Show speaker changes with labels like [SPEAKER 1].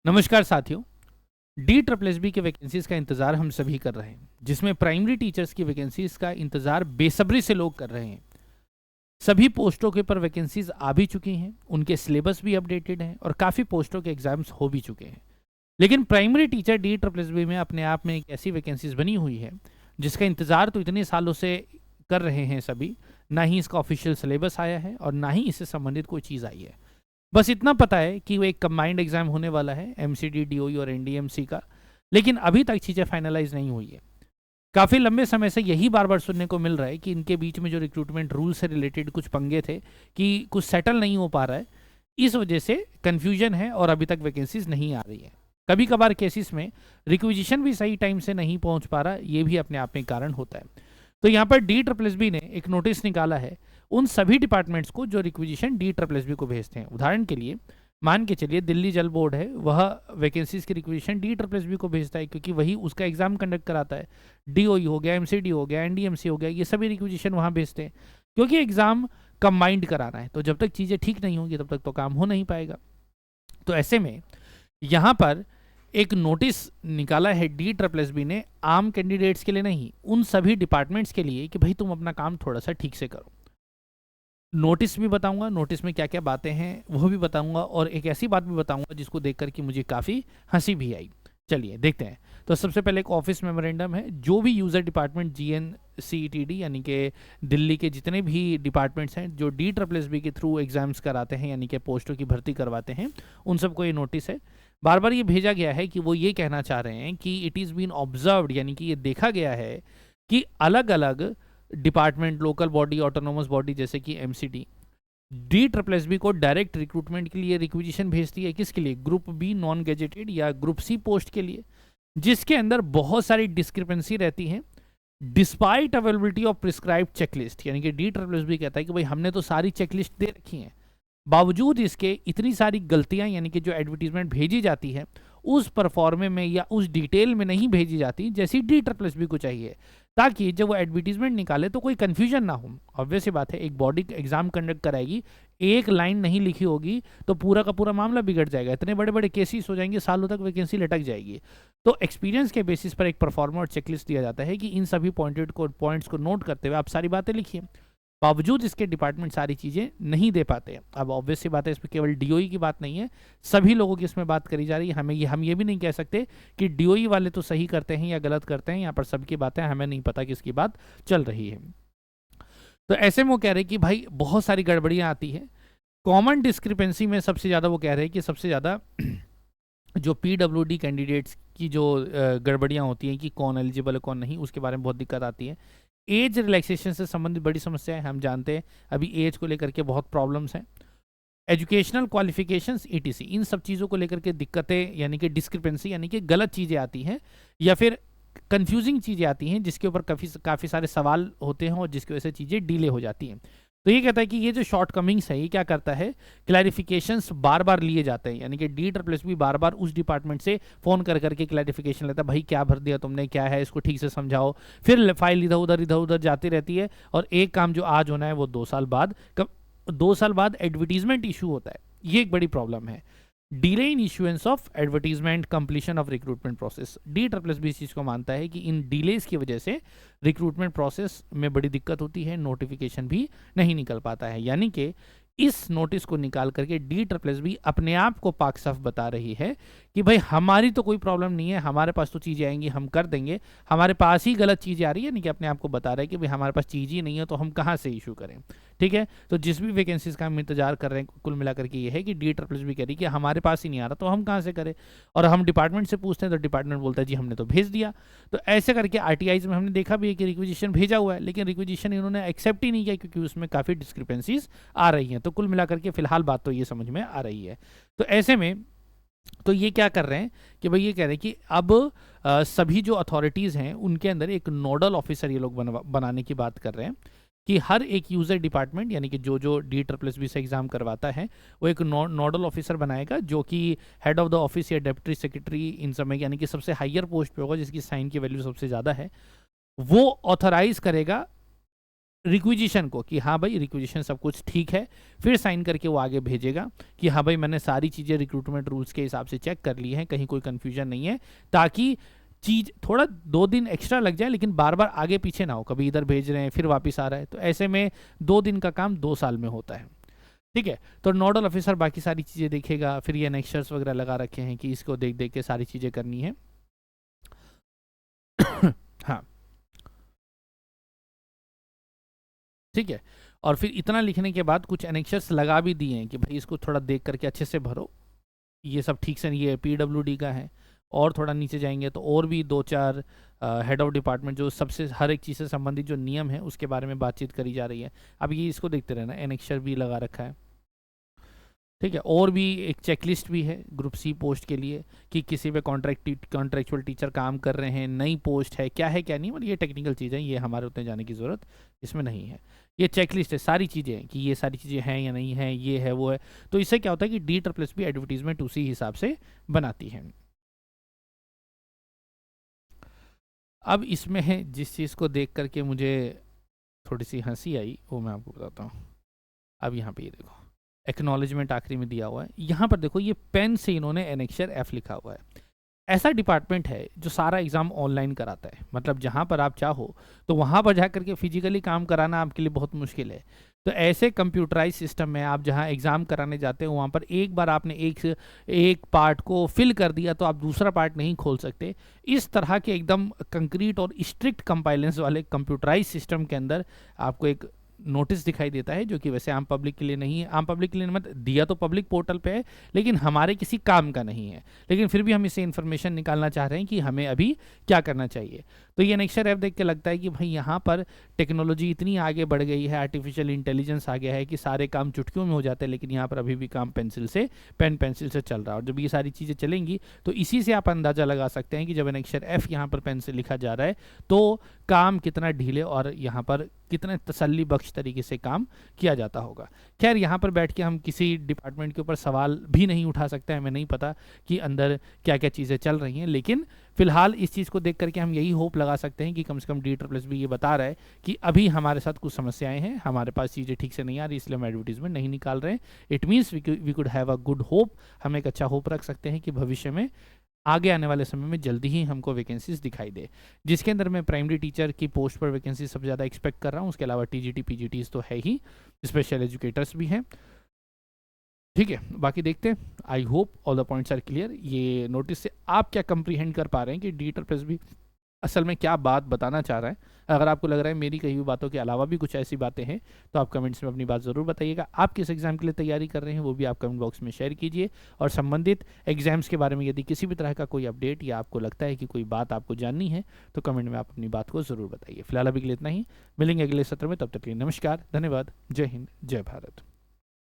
[SPEAKER 1] नमस्कार साथियों। D triple S B के वैकेंसीज का इंतज़ार हम सभी कर रहे हैं, जिसमें प्राइमरी टीचर्स की वैकेंसीज का इंतज़ार बेसब्री से लोग कर रहे हैं। सभी पोस्टों के ऊपर वैकेंसीज आ भी चुकी हैं, उनके सिलेबस भी अपडेटेड हैं और काफ़ी पोस्टों के एग्जाम्स हो भी चुके हैं। लेकिन primary teacher D triple S B में अपने आप में एक ऐसी वैकेंसीज बनी हुई है जिसका इंतज़ार तो इतने सालों से कर रहे हैं सभी। ना ही इसका ऑफिशियल सिलेबस आया है और ना ही इससे संबंधित कोई चीज़ आई है। बस इतना पता है कि वो एक कंबाइंड एग्जाम होने वाला है एमसीडी डीओई और एनडीएमसी का, लेकिन अभी तक चीज़ें फाइनलाइज नहीं हुई है। काफ़ी लंबे समय से यही बार बार सुनने को मिल रहा है कि इनके बीच में जो रिक्रूटमेंट रूल से रिलेटेड कुछ पंगे थे कि कुछ सेटल नहीं हो पा रहा है, इस वजह से कन्फ्यूजन है और अभी तक वैकेंसीज नहीं आ रही है। कभी कभार केसेस में रिक्विजिशन भी सही टाइम से नहीं पहुंच पा रहा, ये भी अपने आप में कारण होता है। तो यहाँ पर डी ट्रिपल एस बी ने एक नोटिस निकाला है उन सभी डिपार्टमेंट्स को जो requisition D triple S B को भेजते हैं। उदाहरण के लिए मान के चलिए दिल्ली जल बोर्ड है, वह वैकेंसीज की requisition D triple S B को भेजता है क्योंकि वही उसका एग्जाम कंडक्ट कराता है। डीओई हो गया, एमसीडी हो गया, एनडीएमसी हो गया, ये सभी रिक्विजिशन वहाँ भेजते हैं क्योंकि एग्जाम कंबाइंड कराना है। तो जब तक चीज़ें ठीक नहीं होंगी तब तक तो काम हो नहीं पाएगा। तो ऐसे में यहाँ पर एक नोटिस निकाला है डी ट्रिपल एस बी ने, आम कैंडिडेट्स के लिए नहीं, उन सभी डिपार्टमेंट्स के लिए कि भाई तुम अपना काम थोड़ा सा ठीक से करो। नोटिस भी बताऊंगा, नोटिस में क्या क्या बातें हैं वो भी बताऊंगा और एक ऐसी बात भी बताऊंगा जिसको देख करके मुझे काफ़ी हंसी भी आई। चलिए देखते हैं। तो सबसे पहले एक ऑफिस मेमोरेंडम है, जो भी यूज़र डिपार्टमेंट GNCETD यानी कि दिल्ली के जितने भी डिपार्टमेंट्स हैं जो डी ट्रिपल एस बी के थ्रू एग्जाम्स कराते हैं यानी कि पोस्टों की भर्ती करवाते हैं, उन सबको ये नोटिस है। बार बार ये भेजा गया है कि वो ये कहना चाह रहे हैं कि इट इज़ बीन ऑब्जर्व्ड, यानी कि ये देखा गया है कि अलग अलग department, local body, autonomous body जैसे कि MCD D triple S B को डायरेक्ट रिक्रूटमेंट के लिए रिक्विजिशन भेजती है। किसके लिए? ग्रुप बी नॉन गेजेटेड या ग्रुप सी पोस्ट के लिए, जिसके अंदर बहुत सारी डिस्क्रिपेंसी रहती है despite availability of prescribe checklist. यानी कि डी ट्रिपल एस बी कहता है कि भाई हमने तो सारी चेकलिस्ट दे रखी है, बावजूद इसके इतनी सारी गलतियां, यानी कि जो एडवर्टीजमेंट भेजी जाती है उस परफॉर्मे में या उस डिटेल में नहीं भेजी जाती जैसी डी ट्रिपल एस बी को चाहिए, ताकि जब वो एडवर्टीजमेंट निकाले तो कोई कंफ्यूजन ना हो। ऑब्वियस सी बात है, एक बॉडी एग्जाम कंडक्ट कराएगी, एक लाइन नहीं लिखी होगी तो पूरा का पूरा मामला बिगड़ जाएगा, इतने बड़े बड़े केसेस हो जाएंगे, सालों तक वैकेंसी लटक जाएगी। तो एक्सपीरियंस के बेसिस पर एक परफॉर्मर और चेकलिस्ट दिया जाता है कि इन सभी पॉइंट्स को नोट करते हुए आप सारी बातें लिखिए। बावजूद इसके डिपार्टमेंट सारी चीज़ें नहीं दे पाते। अब ऑब्वियस सी बात है, इसमें केवल डीओई की बात नहीं है, सभी लोगों की इसमें बात करी जा रही है। हम ये भी नहीं कह सकते कि डीओई वाले तो सही करते हैं या गलत करते हैं, यहाँ पर सबकी बातें हमें नहीं पता किसकी बात चल रही है। तो ऐसे में वो कह रहे हैं कि भाई बहुत सारी गड़बड़ियाँ आती है। कॉमन डिस्क्रिपेंसी में सबसे ज़्यादा वो कह रहे हैं कि सबसे ज़्यादा जो PWD कैंडिडेट्स की जो गड़बड़ियाँ होती हैं कि कौन एलिजिबल है कौन नहीं, उसके बारे में बहुत दिक्कत आती है। एज रिलैक्सेशन से संबंधित बड़ी समस्या है, हम जानते हैं अभी एज को लेकर के बहुत प्रॉब्लम्स हैं। एजुकेशनल क्वालिफिकेशंस ETC, इन सब चीज़ों को लेकर के दिक्कतें यानी कि डिस्क्रिपेंसी यानी कि गलत चीज़ें आती हैं या फिर कंफ्यूजिंग चीज़ें आती हैं जिसके ऊपर काफ़ी सारे सवाल होते हैं और जिसकी वजह से चीज़ें डिले हो जाती हैं। तो ये कहता है कि ये जो शॉर्ट कमिंग्स है ये क्या करता है, क्लैरिफिकेशंस बार बार लिए जाते हैं, यानी कि डी ट्रिपल एस बी बार बार उस डिपार्टमेंट से फ़ोन कर करके क्लैरिफिकेशन लेता है, भाई क्या भर दिया तुमने, क्या है, इसको ठीक से समझाओ। फिर फाइल इधर उधर जाती रहती है और एक काम जो आज होना है वो 2 साल बाद, 2 साल बाद एडवर्टीजमेंट इशू होता है। ये एक बड़ी प्रॉब्लम है। Delay in issuance of advertisement, completion of recruitment process. D triple S B इस चीज़ को मानता है कि इन डिलेज की वजह से रिक्रूटमेंट प्रोसेस में बड़ी दिक्कत होती है, नोटिफिकेशन भी नहीं निकल पाता है। यानी कि इस नोटिस को निकाल करके डी ट्रिपल एस बी अपने आप को पाक साफ बता रही है कि भाई हमारी तो कोई प्रॉब्लम नहीं है, हमारे पास तो चीज़ें आएंगी, हम कर देंगे, हमारे पास ही गलत चीज़ें आ रही है। नहीं कि अपने आप को बता रहा है कि भाई हमारे पास चीज़ ही नहीं है तो हम कहाँ से इशू करें। ठीक है, तो जिस भी वैकेंसीज का हम इंतजार कर रहे हैं कुल मिलाकर के ये है कि डी ट्रिपल एस बी कह रही है कि हमारे पास ही नहीं आ रहा तो हम कहाँ से करें, और हम डिपार्टमेंट से पूछते हैं तो डिपार्टमेंट बोलता है जी हमने तो भेज दिया। तो ऐसे करके RTIs में हमने देखा भी है कि रिक्विजिशन भेजा हुआ है लेकिन रिक्विजिशन इन्होंने एक्सेप्ट ही नहीं किया क्योंकि उसमें काफ़ी डिस्क्रिपेंसीज आ रही हैं। तो कुल मिलाकर के फिलहाल बात तो ये समझ में आ रही है। तो ऐसे में तो ये क्या कर रहे हैं कि भाई ये कह रहे हैं कि अब सभी जो अथॉरिटीज़ हैं उनके अंदर एक नोडल ऑफिसर ये लोग बनाने की बात कर रहे हैं कि हर एक यूज़र डिपार्टमेंट यानी कि जो डी ट्रिपल एस बी से एग्ज़ाम करवाता है वो एक नोडल ऑफिसर बनाएगा जो कि हेड ऑफ द ऑफिस या डेप्यूटी सेक्रेटरी इन समय यानी कि सबसे हायर पोस्ट पे होगा जिसकी साइन की वैल्यू सबसे ज़्यादा है, वो ऑथराइज करेगा रिक्विजिशन को कि हाँ भाई रिक्विजिशन सब कुछ ठीक है, फिर साइन करके वो आगे भेजेगा कि हाँ भाई मैंने सारी चीज़ें रिक्रूटमेंट रूल्स के हिसाब से चेक कर ली हैं, कहीं कोई कन्फ्यूजन नहीं है, ताकि चीज़ थोड़ा 2 दिन एक्स्ट्रा लग जाए लेकिन बार बार आगे पीछे ना हो, कभी इधर भेज रहे हैं फिर वापस आ रहा है, तो ऐसे में 2 दिन का काम 2 साल में होता है। ठीक है, तो नोडल ऑफिसर बाकी सारी चीज़ें देखेगा, फिर ये नेक्स्टर्स वगैरह लगा रखे हैं कि इसको देख देख के सारी चीज़ें करनी है। हाँ ठीक है, और फिर इतना लिखने के बाद कुछ एनेक्शर्स लगा भी दिए हैं कि भाई इसको थोड़ा देख करके अच्छे से भरो, ये सब ठीक से, ये PWD का है। और थोड़ा नीचे जाएंगे तो और भी 2-4 हेड ऑफ डिपार्टमेंट जो सबसे हर एक चीज़ से संबंधित जो नियम है उसके बारे में बातचीत करी जा रही है। अब ये इसको देखते रहना, एनेक्शर भी लगा रखा है। ठीक है, और भी एक चेकलिस्ट भी है ग्रुप सी पोस्ट के लिए कि किसी पे कॉन्ट्रेक्चुअल टीचर काम कर रहे हैं, नई पोस्ट है, क्या है क्या नहीं, मतलब ये टेक्निकल चीज़ें, ये हमारे उतने जाने की ज़रूरत इसमें नहीं है। ये चेकलिस्ट है, सारी चीज़ें हैं कि ये सारी चीज़ें हैं या नहीं हैं, ये है वो है। तो इससे क्या होता है कि DSSB एडवर्टीजमेंट उसी हिसाब से बनाती है। अब इसमें है जिस चीज़ को देख करके मुझे थोड़ी सी हंसी आई वो मैं आपको बताता हूँ। अब यहाँ पे ये देखो एक्नॉलेजमेंट आखिरी में दिया हुआ है, यहाँ पर देखो ये पेन से इन्होंने एनेक्शर F लिखा हुआ है। ऐसा डिपार्टमेंट है जो सारा एग्ज़ाम ऑनलाइन कराता है, मतलब जहाँ पर आप चाहो तो वहाँ पर जा करके फिजिकली काम कराना आपके लिए बहुत मुश्किल है। तो ऐसे कंप्यूटराइज सिस्टम में आप जहाँ एग्ज़ाम कराने जाते हो वहाँ पर एक बार आपने एक पार्ट को फिल कर दिया तो आप दूसरा पार्ट नहीं खोल सकते। इस तरह के एकदम कंक्रीट और स्ट्रिक्ट कंपाइलेंस वाले कंप्यूटराइज सिस्टम के अंदर आपको एक नोटिस दिखाई देता है, जो कि वैसे आम पब्लिक के लिए नहीं है। आम पब्लिक के लिए मत दिया तो पब्लिक पोर्टल पे है, लेकिन हमारे किसी काम का नहीं है, लेकिन फिर भी हम इसे इन्फॉर्मेशन निकालना चाह रहे हैं कि हमें अभी क्या करना चाहिए। तो ये नेक्स्टर ऐप देख के लगता है कि भाई यहाँ पर टेक्नोलॉजी इतनी आगे बढ़ गई है, आर्टिफिशियल इंटेलिजेंस आ गया है कि सारे काम चुटकियों में हो जाते हैं, लेकिन यहाँ पर अभी भी काम पेन पेंसिल से चल रहा है। और जब ये सारी चीज़ें चलेंगी तो इसी से आप अंदाज़ा लगा सकते हैं कि जब नेक्स्टर F यहाँ पर पेन से लिखा जा रहा है तो काम कितना ढीले और यहाँ पर कितने तसल्ली बख्श तरीके से काम किया जाता होगा। खैर यहाँ पर बैठ के हम किसी डिपार्टमेंट के ऊपर सवाल भी नहीं उठा सकते, हमें नहीं पता कि अंदर क्या क्या चीज़ें चल रही हैं, लेकिन फिलहाल इस चीज़ को देख करके हम यही होप लगा सकते हैं कि कम से कम DSSB ये बता रहा है कि अभी हमारे साथ कुछ समस्याएं हैं, हमारे पास चीज़ें ठीक से नहीं आ रही, इसलिए हम एडवर्टीजमेंट नहीं निकाल रहे हैं। It means we could have a good hope, हम एक अच्छा होप रख सकते हैं कि भविष्य में आगे आने वाले समय में जल्दी ही हमको वैकेंसीज दिखाई दे, जिसके अंदर मैं प्राइमरी टीचर की पोस्ट पर वैकेंसी सबसे ज़्यादा एक्सपेक्ट कर रहा हूँ। उसके अलावा TGT PGTs तो है ही, स्पेशल एजुकेटर्स भी हैं। ठीक है, बाकी देखते हैं। I hope all the points are clear. ये नोटिस से आप क्या कंप्रीहेंड कर पा रहे हैं कि DSSB असल में क्या बात बताना चाह रहा है। अगर आपको लग रहा है मेरी कही हुई बातों के अलावा भी कुछ ऐसी बातें हैं तो आप कमेंट्स में अपनी बात ज़रूर बताइएगा। आप किस एग्ज़ाम के लिए तैयारी कर रहे हैं वो भी आप कमेंट बॉक्स में शेयर कीजिए, और संबंधित एग्जाम्स के बारे में यदि किसी भी तरह का कोई अपडेट या आपको लगता है कि कोई बात आपको जाननी है तो कमेंट में आप अपनी बात को ज़रूर बताइए। फिलहाल अभी के लिए इतना ही, मिलेंगे अगले सत्र में, तब तक के लिए नमस्कार, धन्यवाद, जय हिंद, जय भारत।